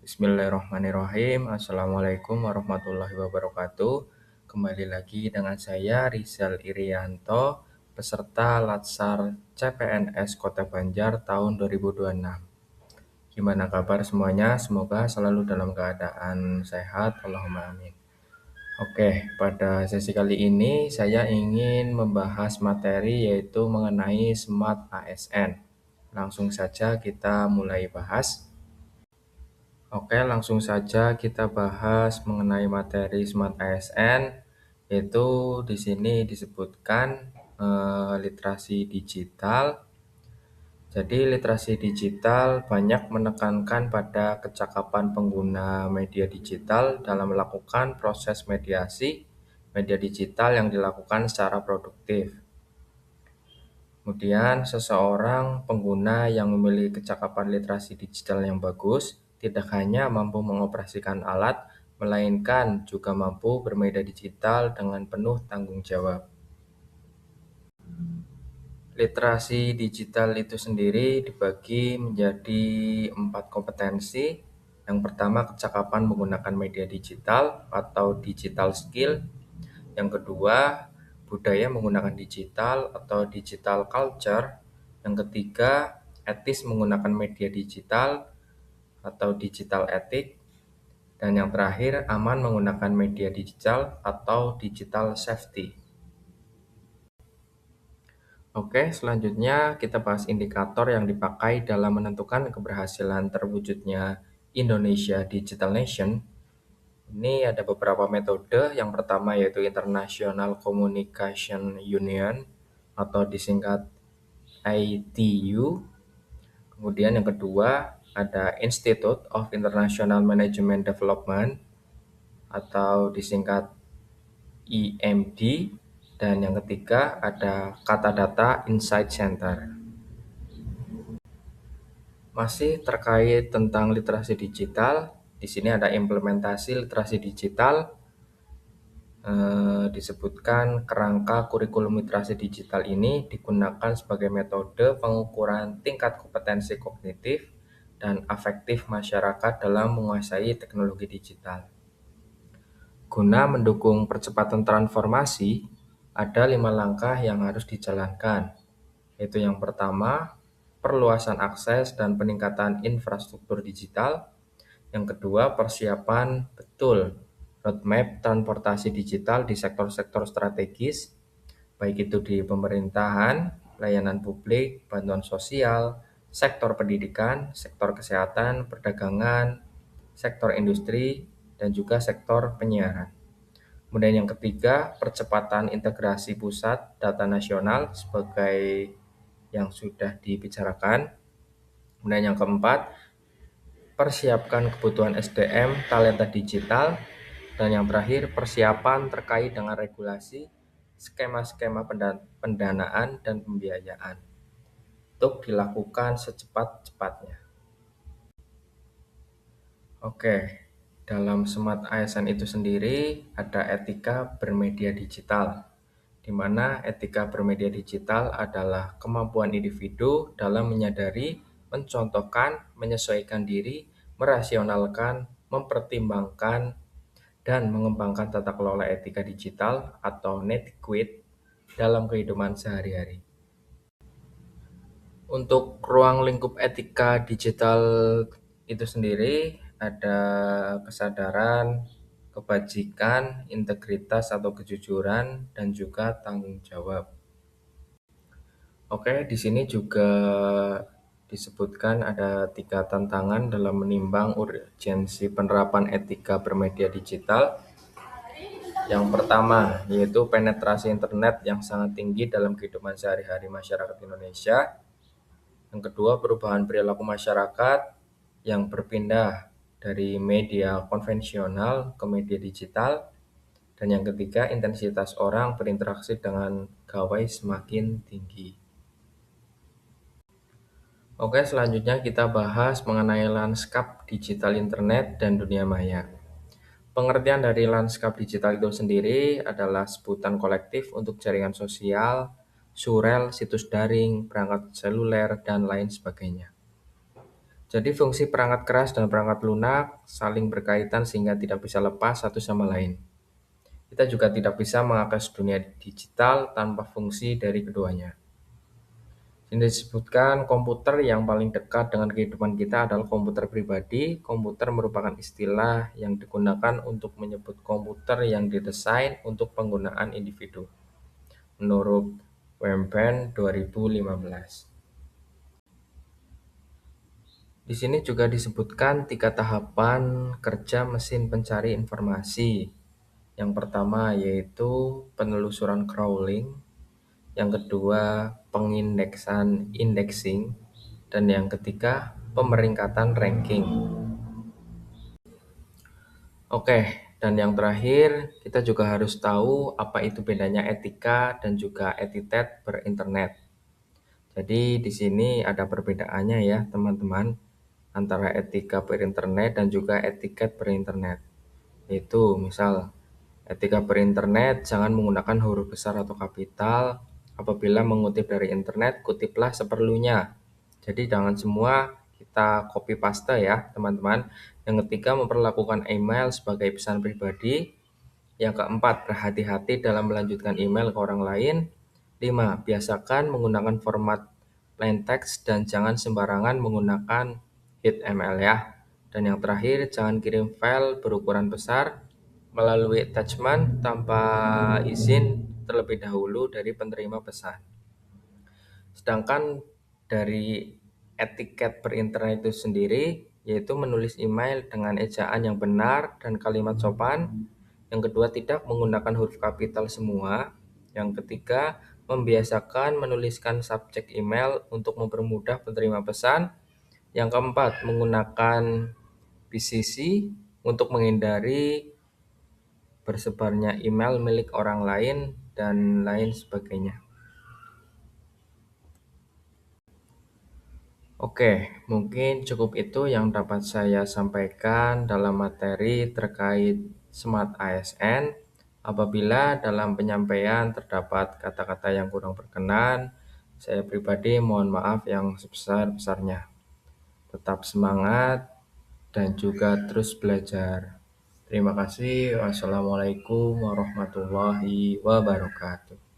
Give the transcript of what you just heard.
Bismillahirrahmanirrahim. Assalamualaikum warahmatullahi wabarakatuh. Kembali lagi dengan saya Rizal Irianto, peserta Latsar CPNS Kota Banjar tahun 2026. Gimana kabar semuanya? Semoga selalu dalam keadaan sehat. Allahumma amin. Oke, pada sesi kali ini saya ingin membahas materi yaitu mengenai Smart ASN. Langsung saja kita mulai bahas. Oke, langsung saja kita bahas mengenai materi Smart ASN, yaitu di sini disebutkan literasi digital. Jadi, literasi digital banyak menekankan pada kecakapan pengguna media digital dalam melakukan proses mediasi media digital yang dilakukan secara produktif. Kemudian, seseorang pengguna yang memiliki kecakapan literasi digital yang bagus tidak hanya mampu mengoperasikan alat, melainkan juga mampu bermedia digital dengan penuh tanggung jawab. Literasi digital itu sendiri dibagi menjadi 4 kompetensi. Yang pertama, kecakapan menggunakan media digital atau digital skill. Yang kedua, budaya menggunakan digital atau digital culture. Yang ketiga, etis menggunakan media digital atau digital ethic. Dan yang terakhir, aman menggunakan media digital atau digital safety. Oke, selanjutnya kita bahas indikator yang dipakai dalam menentukan keberhasilan terwujudnya Indonesia Digital Nation. Ini ada beberapa metode. Yang pertama yaitu International Communication Union atau disingkat ITU. Kemudian yang kedua ada Institute of International Management Development atau disingkat IMD. Dan yang ketiga ada Katadata Insight Center. Masih terkait tentang literasi digital, di sini ada implementasi literasi digital. Disebutkan kerangka kurikulum literasi digital ini digunakan sebagai metode pengukuran tingkat kompetensi kognitif dan afektif masyarakat dalam menguasai teknologi digital. Guna mendukung percepatan transformasi, ada 5 langkah yang harus dijalankan, yaitu yang pertama, perluasan akses dan peningkatan infrastruktur digital. Yang kedua, persiapan betul roadmap transportasi digital di sektor-sektor strategis, baik itu di pemerintahan, layanan publik, bantuan sosial, sektor pendidikan, sektor kesehatan, perdagangan, sektor industri, dan juga sektor penyiaran. Kemudian yang ketiga, percepatan integrasi pusat data nasional sebagai yang sudah dibicarakan. Kemudian yang keempat, persiapkan kebutuhan SDM talenta digital. Dan yang terakhir, persiapan terkait dengan regulasi, skema-skema pendanaan dan pembiayaan untuk dilakukan secepat-cepatnya. Oke, dalam Smart ASN itu sendiri ada etika bermedia digital, di mana etika bermedia digital adalah kemampuan individu dalam menyadari, mencontohkan, menyesuaikan diri, merasionalkan, mempertimbangkan, dan mengembangkan tata kelola etika digital atau netiquette dalam kehidupan sehari-hari. Untuk ruang lingkup etika digital itu sendiri ada kesadaran, kebajikan, integritas atau kejujuran, dan juga tanggung jawab. Oke, di sini juga disebutkan ada 3 tantangan dalam menimbang urgensi penerapan etika bermedia digital. Yang pertama, yaitu penetrasi internet yang sangat tinggi dalam kehidupan sehari-hari masyarakat Indonesia. Yang kedua, perubahan perilaku masyarakat yang berpindah dari media konvensional ke media digital. Dan yang ketiga, intensitas orang berinteraksi dengan gawai semakin tinggi. Oke, selanjutnya kita bahas mengenai lanskap digital internet dan dunia maya. Pengertian dari lanskap digital itu sendiri adalah sebutan kolektif untuk jaringan sosial, surel, situs daring, perangkat seluler, dan lain sebagainya. Jadi fungsi perangkat keras dan perangkat lunak saling berkaitan sehingga tidak bisa lepas satu sama lain. Kita juga tidak bisa mengakses dunia digital tanpa fungsi dari keduanya. Ini disebutkan komputer yang paling dekat dengan kehidupan kita adalah komputer pribadi. Komputer merupakan istilah yang digunakan untuk menyebut komputer yang didesain untuk penggunaan individu. Menurut Webben 2015. Di sini juga disebutkan 3 tahapan kerja mesin pencari informasi. Yang pertama yaitu penelusuran crawling, yang kedua pengindeksan indexing, dan yang ketiga pemeringkatan ranking. Oke, dan yang terakhir kita juga harus tahu apa itu bedanya etika dan juga etiket berinternet. Jadi di sini ada perbedaannya ya teman-teman antara etika berinternet dan juga etiket berinternet. Yaitu misal etika berinternet jangan menggunakan huruf besar atau kapital. Apabila mengutip dari internet, kutiplah seperlunya. Jadi jangan semua kita copy paste ya teman-teman. Yang ketiga, memperlakukan email sebagai pesan pribadi. Yang keempat, berhati-hati dalam melanjutkan email ke orang lain. 5. Biasakan menggunakan format plain text dan jangan sembarangan menggunakan HTML ya. Dan yang terakhir, jangan kirim file berukuran besar melalui attachment tanpa izin terlebih dahulu dari penerima pesan. Sedangkan dari etiket berinternet itu sendiri, yaitu menulis email dengan ejaan yang benar dan kalimat sopan. Yang kedua, tidak menggunakan huruf kapital semua. Yang ketiga, membiasakan menuliskan subjek email untuk mempermudah penerima pesan. Yang keempat, menggunakan PCC untuk menghindari bersebarnya email milik orang lain dan lain sebagainya. Oke, mungkin cukup itu yang dapat saya sampaikan dalam materi terkait Smart ASN. Apabila dalam penyampaian terdapat kata-kata yang kurang berkenan, saya pribadi mohon maaf yang sebesar-besarnya. Tetap semangat dan juga terus belajar. Terima kasih. Wassalamualaikum warahmatullahi wabarakatuh.